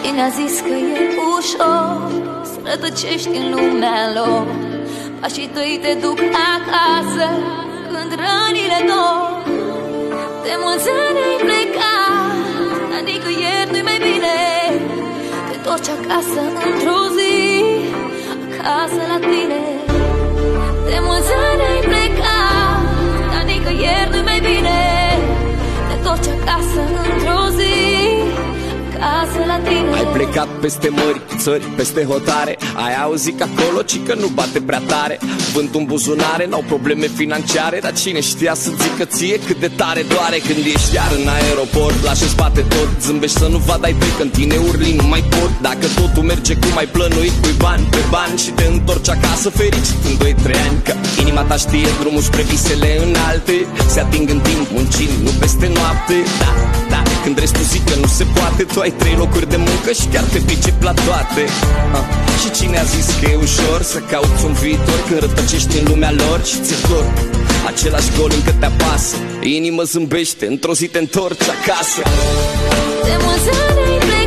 Cine a zis că e ușor să rătăcești în lumea lor? Pașii tăi te duc acasă când rănile dor. De mulți ani ai plecat, dar nicăieri nu-i mai bine. Te întorci acasă într-o zi, acasă la tine. De mulți ani ai plecat, dar nicăieri nu-i mai bine. Te întorci acasă într-o zi, acasă la tine. Ai plecat peste mări, țări, peste hotare. Ai auzit că acolo cică nu bate prea tare. Vântul în buzunare, n-au probleme financiare. Dar cine știa să zică ție cât de tare doare când ești iar în aeroport, lași în spate tot. Zâmbești să nu vadă ai tăi când tine urli nu mai pot. Dacă totul merge cum ai plănuit, pui bani pe bani și te întorci acasă fericit în 2-3 ani. Că inima ta știe drumul spre visele înalte, se ating în timp muncind, nu peste noapte. Da, da, când restul zic că nu se poate, tu ai 3 locuri de muncă și chiar te pricepi la toate. Și cine a zis că e ușor să cauți un viitor când rătăcești în lumea lor și ți-e dor? Același gol încă te apasă, inima zâmbește, într-o zi te întorci acasă. De mulți ani ai plecat,